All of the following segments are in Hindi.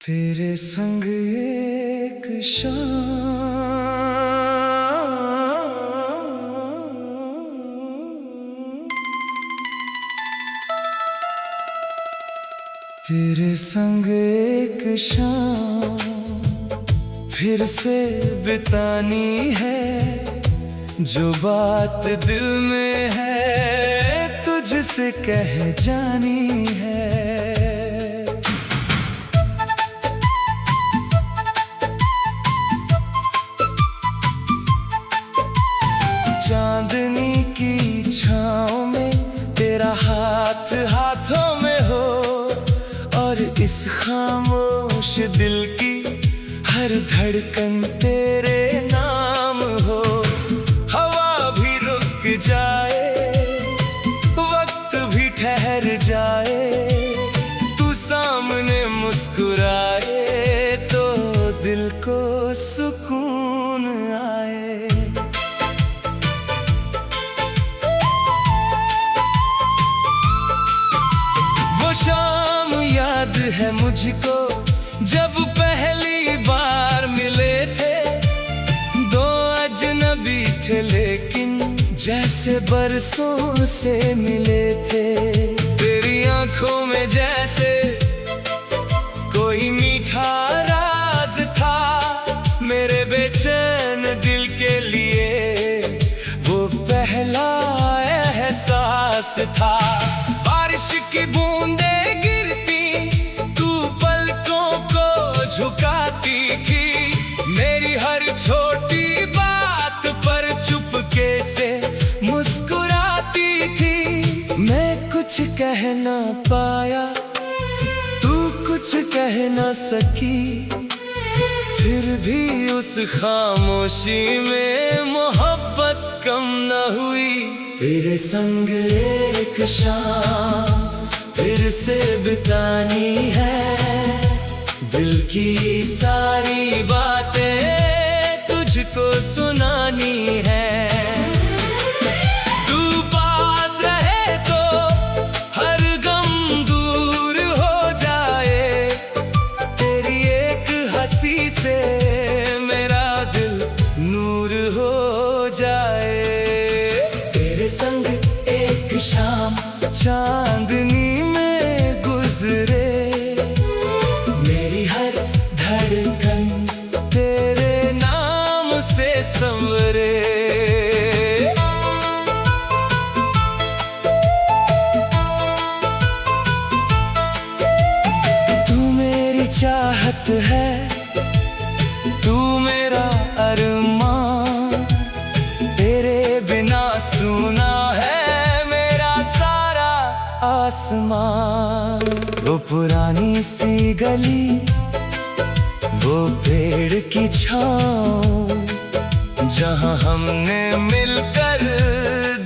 तेरे संग एक शाम, तेरे संग एक शाम फिर से बितानी है। जो बात दिल में है तुझसे कह जानी है। चांदनी की छाँव में तेरा हाथ हाथों में हो, और इस खामोश दिल की हर धड़कन तेरे नाम हो। हवा भी रुक जाए, वक्त भी ठहर जाए, तू सामने मुस्कुराए तो दिल को सुकून आए। शाम याद है मुझको जब पहली बार मिले थे। दो अजनबी थे लेकिन जैसे बरसों से मिले थे। तेरी आंखों में जैसे कोई मीठा राज था, मेरे बेचैन दिल के लिए वो पहला एहसास था। बारिश की बूंदे गिरती, तू पलकों को झुकाती थी। मेरी हर छोटी बात पर चुपके से मुस्कुराती थी। मैं कुछ कह ना पाया, तू कुछ कह ना सकी, फिर भी उस खामोशी में मोहब्बत कम न हुई। तेरे संग एक शाम फिर से बितानी है। दिल की सारी बातें तुझको सुनानी है। तू पास रहे तो हर गम दूर हो जाए। तेरी एक हंसी से मेरा दिल नूर हो जाए। संग एक शाम चांदनी में गुजरे, मेरी हर धड़कन तेरे नाम से संवरे। तू मेरी चाहत है, तू मेरा अरमान, तेरे बिना सुना है मेरा सारा आसमान। वो पुरानी सी गली, वो पेड़ की छाँव, जहाँ हमने मिलकर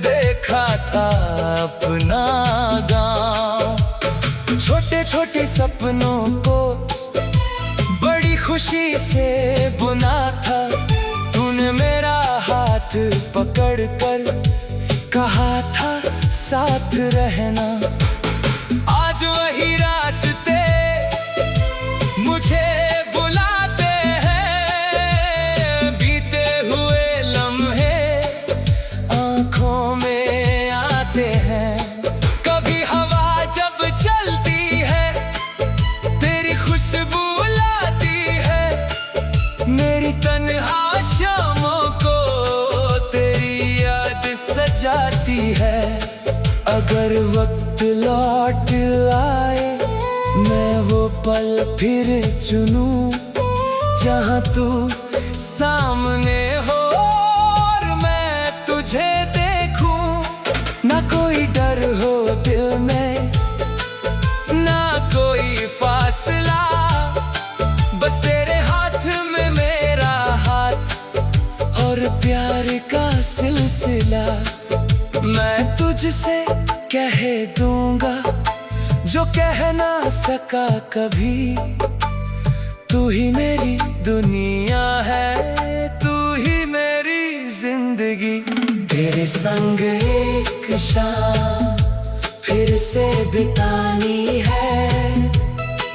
देखा था अपना गाँव। छोटे छोटे सपनों को बड़ी खुशी से बुना था। तूने मेरा हाथ पकड़ कर कहा था साथ रहना। आज वही रास्ते मुझे बुलाते हैं। बीते हुए लम्हे आंखों में आते हैं। कभी हवा जब चलती है तेरी खुशबू लाती है। मेरी तन्हा शामों को तेरी याद सजाती है। अगर वक्त लौट आए मैं वो पल फिर चुनूं, जहाँ तू सामने हो और मैं तुझे देखूं। ना कोई डर हो दिल में, ना कोई फासला, बस तेरे हाथ में मेरा हाथ और प्यार का सिलसिला। मैं तुझसे कह दूंगा जो कह ना सका कभी। तू ही मेरी दुनिया है, तू ही मेरी जिंदगी। तेरे संग एक शाम फिर से बितानी है।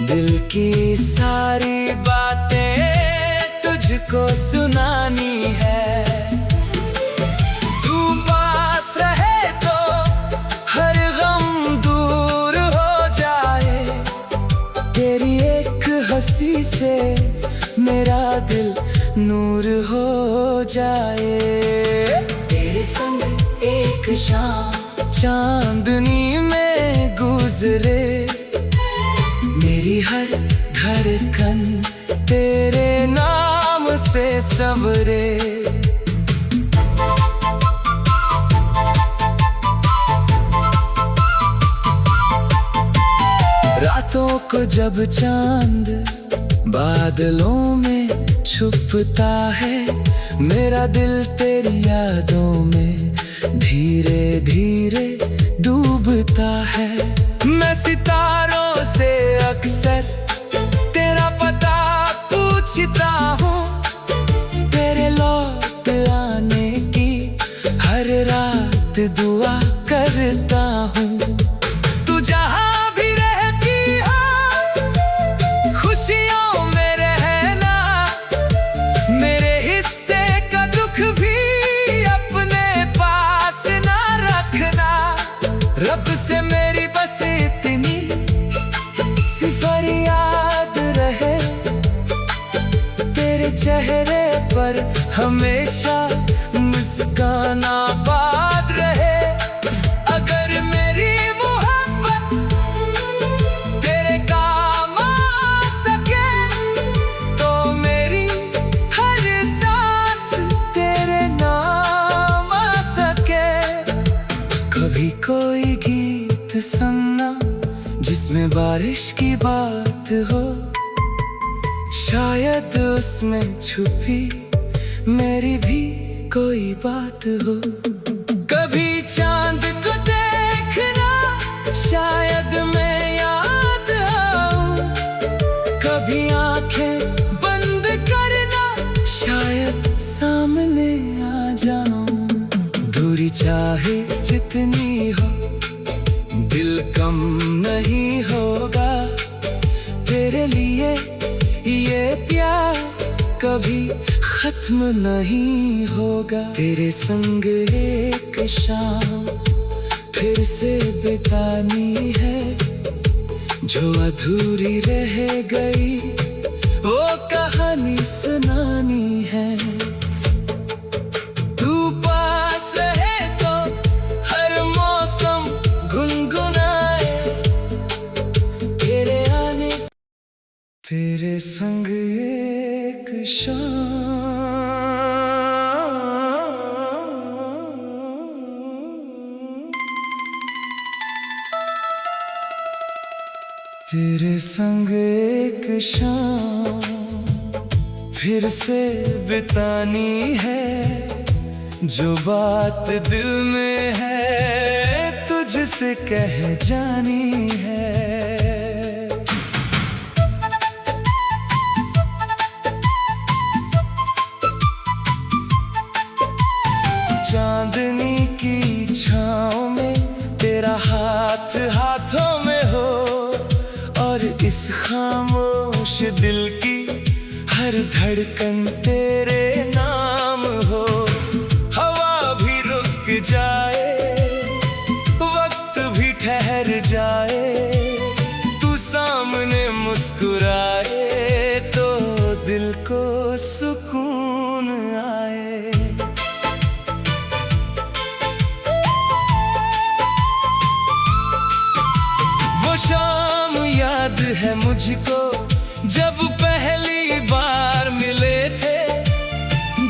दिल की सारी बातें तुझको सुनानी है। तू पास रहे तो हर गम दूर हो जाए, तेरी एक हंसी से मेरा दिल नूर हो जाए। तेरे संग एक शाम चांदनी में गुजरे, मेरी हर धड़कन तेरे नाम से संवरे। रातों को जब चांद बादलों में छुपता है, मेरा दिल तेरी यादों में धीरे धीरे डूबता है। मैं सितारों से अक्सर तेरा पता पूछता हूँ, तेरे लौट आने की हर रात दुआ करता हूँ। तू जहाँ भी रहती हो खुशियों में रहना, मेरे हिस्से का दुख भी अपने पास ना रखना। रब से मेरी बस इतनी सी फरियाद रहे, तेरे चेहरे पर हमेशा मुस्कान आबाद रहे। अगर मेरी मोहब्बत तेरे काम आ सके, तो मेरी हर सांस तेरे नाम आ सके। कभी कोई गीत सुनना जिसमें बारिश की बात हो, शायद उसमें छुपी मेरी भी कोई बात हो। कभी चांद को देखना, शायद मैं याद आऊं। कभी आंखें बंद करना, शायद सामने आ जाऊं। दूरी चाहे जितनी हो दिल कम नहीं होगा, तेरे लिए ये प्यार कभी खत्म नहीं होगा। तेरे संग एक शाम फिर से बितानी है, जो अधूरी रह गई वो कहानी सुनानी है। तू पास रहे तो हर मौसम गुनगुनाए, तेरे आने से तेरे संग एक शाम तेरे संग एक शाम फिर से बितानी है, जो बात दिल में है तुझसे कह जानी है। चांदनी की छाँव में तेरा हाथ हाथों में हो, और इस खामोश दिल की हर धड़कन तेरे नाम हो। हवा भी रुक जाए, वक्त भी ठहर जाए, तू सामने मुस्कुराए तो दिल को सुकून आए। शाम याद है मुझको जब पहली बार मिले थे,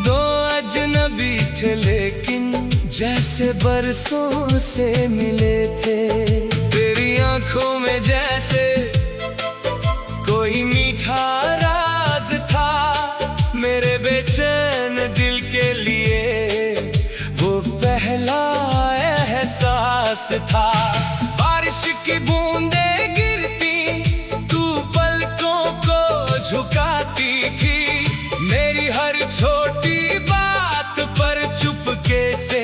दो अजनबी थे लेकिन जैसे बरसों से मिले थे। तेरी आंखों में जैसे कोई मीठा राज था, मेरे बेचैन दिल के लिए वो पहला एहसास था। बारिश की बूंदें गिरती, तू पलकों को झुकाती थी, मेरी हर छोटी बात पर चुपके से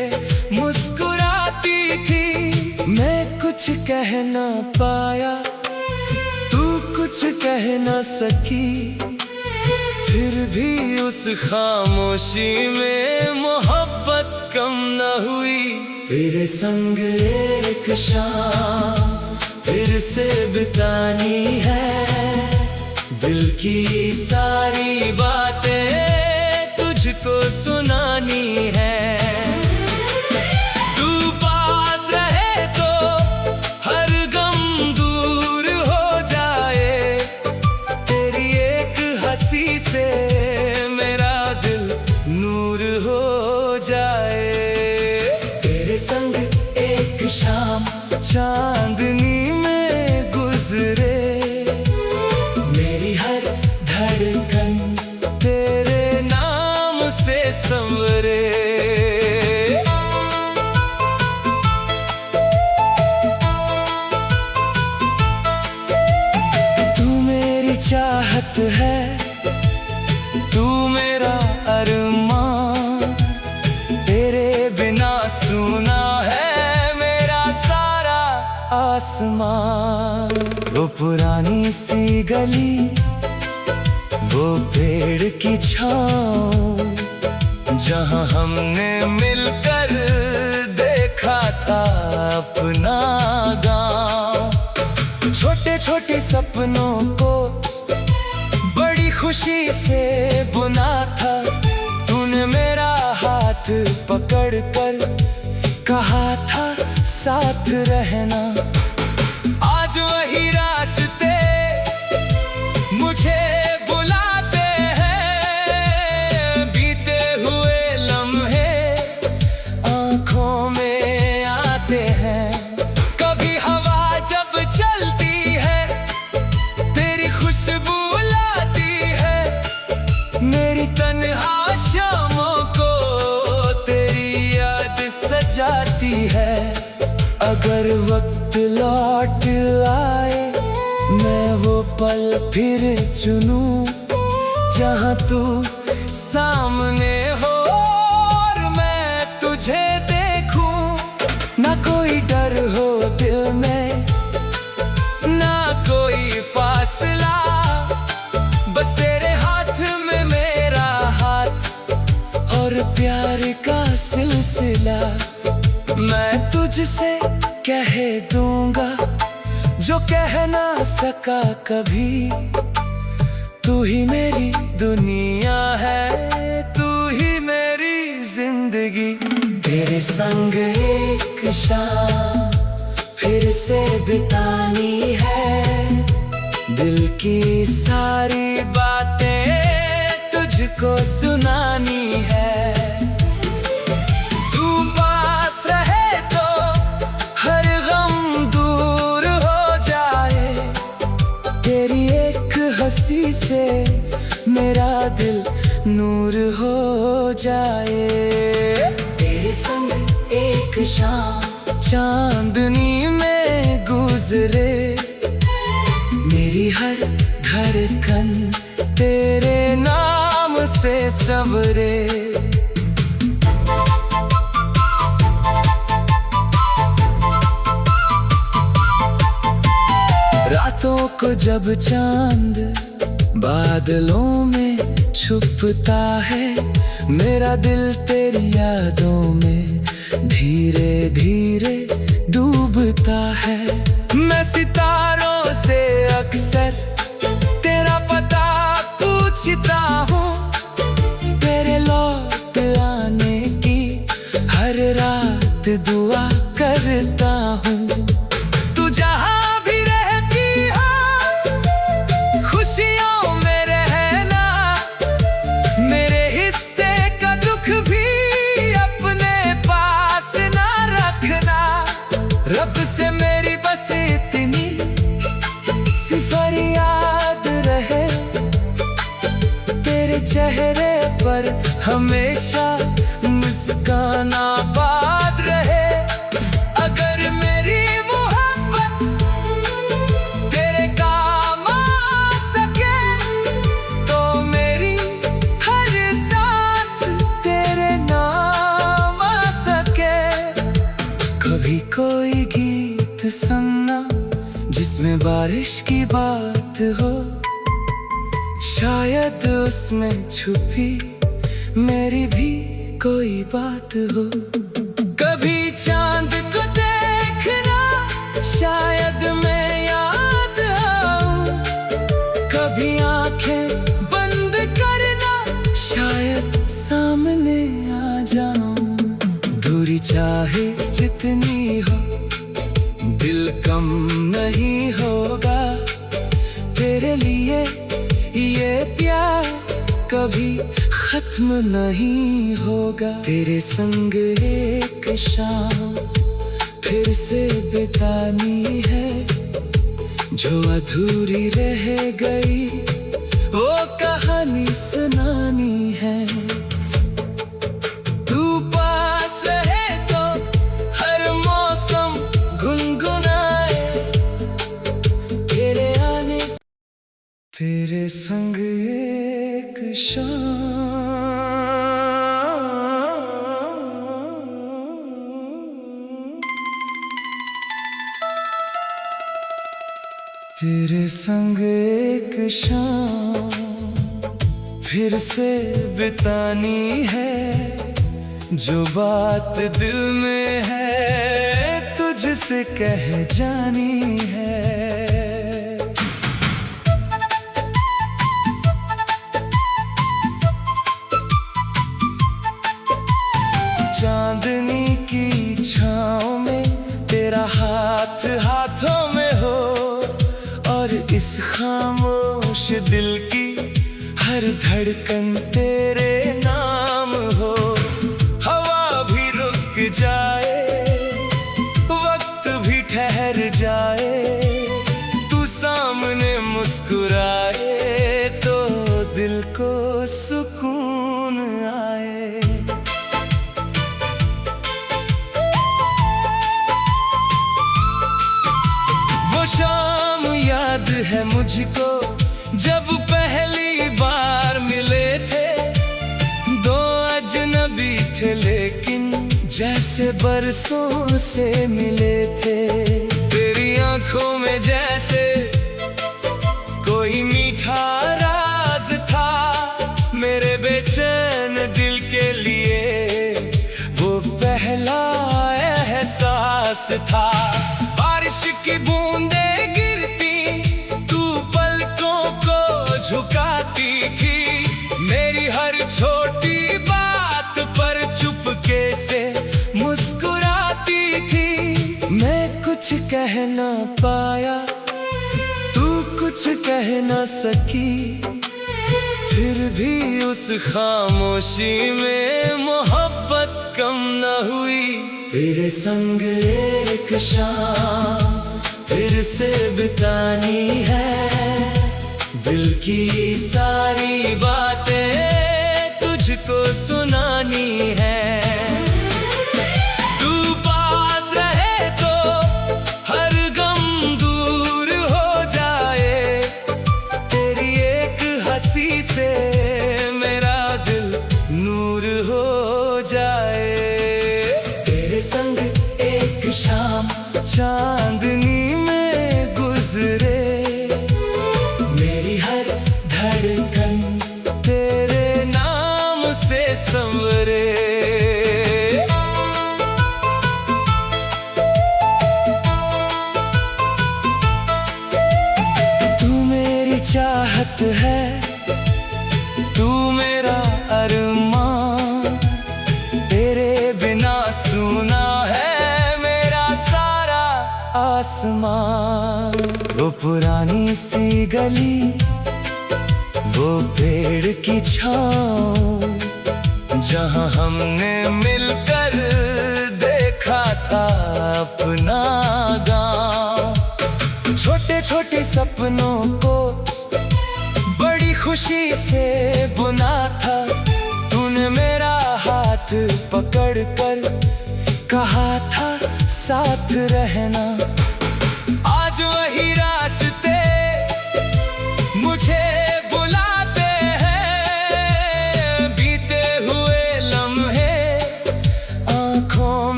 मुस्कुराती थी। मैं कुछ कह ना पाया, तू कुछ कुछ कह न सकी, फिर भी उस खामोशी में मोहब्बत कम न हुई। तेरे संग एक शाम फिर से बितानी है, दिल की सारी बातें तुझको सुनानी है। तू पास रहे तो हर गम दूर हो जाए, तेरी एक हंसी से मेरा दिल नूर हो जाए। तेरे संग एक शाम चांदनी में गुजरे, मेरी हर धड़कन तेरे नाम से संवरे। तू मेरी चाहत है, तू मेरा अरमान, तेरे बिना सूना है मेरा सारा आसमान। वो पुरानी सी गली, वो पेड़ की छाँव, जहाँ हमने मिलकर देखा था अपना गाँव। छोटे छोटे सपनों को बड़ी खुशी से बुना था, तूने मेरा हाथ पकड़ कर कहा था साथ रहना। आज वही रास्ते मुझे बुलाते हैं, बीते हुए लम्हे आंखों में आते हैं। कभी हवा जब चलती है तेरी खुशबू लाती है, मेरी तन्हा शामों को तेरी याद सजाती है। अगर वक्त लौट आए मैं वो पल फिर चुनूं, जहाँ तू सामने हो और मैं तुझे देखूं। ना कोई डर हो दिल में, ना कोई फासला, बस तेरे हाथ में मेरा हाथ और प्यार का सिलसिला। मैं तुझसे कह दूंगा जो कह ना सका कभी, तू ही मेरी दुनिया है, तू ही मेरी जिंदगी। तेरे संग एक शाम फिर से बितानी है, दिल की सारी बातें तुझको सुनानी है। हंसी से मेरा दिल नूर हो जाए। तेरे संग एक शाम चांदनी में गुजरे, मेरी हर धड़कन तेरे नाम से संवरे। रातों को जब चांद बादलों में छुपता है, मेरा दिल तेरी यादों में धीरे धीरे डूबता है। मैं सितारों से अक्सर तेरा पता पूछता हूँ, तेरे लौट आने की हर रात दुआ करता हूँ। तू जहाँ रब से मेरी बस इतनी सी फरियाद रहे, तेरे चेहरे पर हमेशा मुस्कान आबाद रहे। अगर मेरी मोहब्बत तेरे काम आ सके, तो मेरी हर सांस तेरे नाम आ सके। कभी कोई गीत सुनना जिसमें बारिश की बात हो, शायद उसमें छुपी मेरी भी कोई बात हो। कभी चांद को देखना, शायद मैं याद आऊं। कभी आंखें बंद करना, शायद सामने आ जाऊं। दूरी चाहे जितनी हो, दिल कम नहीं होगा। तेरे लिए ये प्यार कभी खत्म नहीं होगा। तेरे संग एक शाम फिर से बितानी है, जो अधूरी रह गई वो कहानी सुनानी है। तू पास रहे तो हर मौसम गुनगुनाए, तेरे आने से तेरे संग एक शाम तेरे संग एक शाम फिर से बितानी है, जो बात दिल में है तुझसे कह जानी है। चांदनी की छाँव में तेरा हाथ हाथों में हो, और इस खामोश दिल की हर धड़कन तेरे नाम हो। हवा भी रुक जाए, वक्त भी ठहर जाए, तू सामने मुस्कुराए तो दिल को सुकून आए। वो शाम याद है मुझको, जब पहली बार मिले थे। दो अजनबी थे लेकिन जैसे बरसों से मिले थे। तेरी आंखों में जैसे कोई मीठा राज था, मेरे बेचैन दिल के लिए वो पहला एहसास था। बारिश की बूंदें गिरती, तू पलकों को झुकाती थी। मेरी हर छोटी बात पर चुपके से मुस्कुराती थी। मैं कुछ कह ना पाया, तू कुछ कह ना सकी, फिर भी उस खामोशी में मोहब्बत कम न हुई। तेरे संग एक शाम फिर से बितानी है, दिल की सारी बातें तुझको सुनानी है। तू पास रहे तो हर गम दूर हो जाए, तेरी एक हंसी से मेरा दिल नूर हो जाए। तेरे संग एक शाम चांदनी में गुजरे, मेरी हर धड़कन तेरे नाम से संवरे। तू मेरी चाहत है, तू मेरा अरमान, तेरे बिना सुना है मेरा सारा आसमान। वो पुरानी सी गली, वो पेड़ की छाँव, जहाँ हमने मिलकर देखा था अपना गाँव। छोटे छोटे सपनों को बड़ी खुशी से बुना था, तूने मेरा हाथ पकड़ कर कहा था साथ रहना।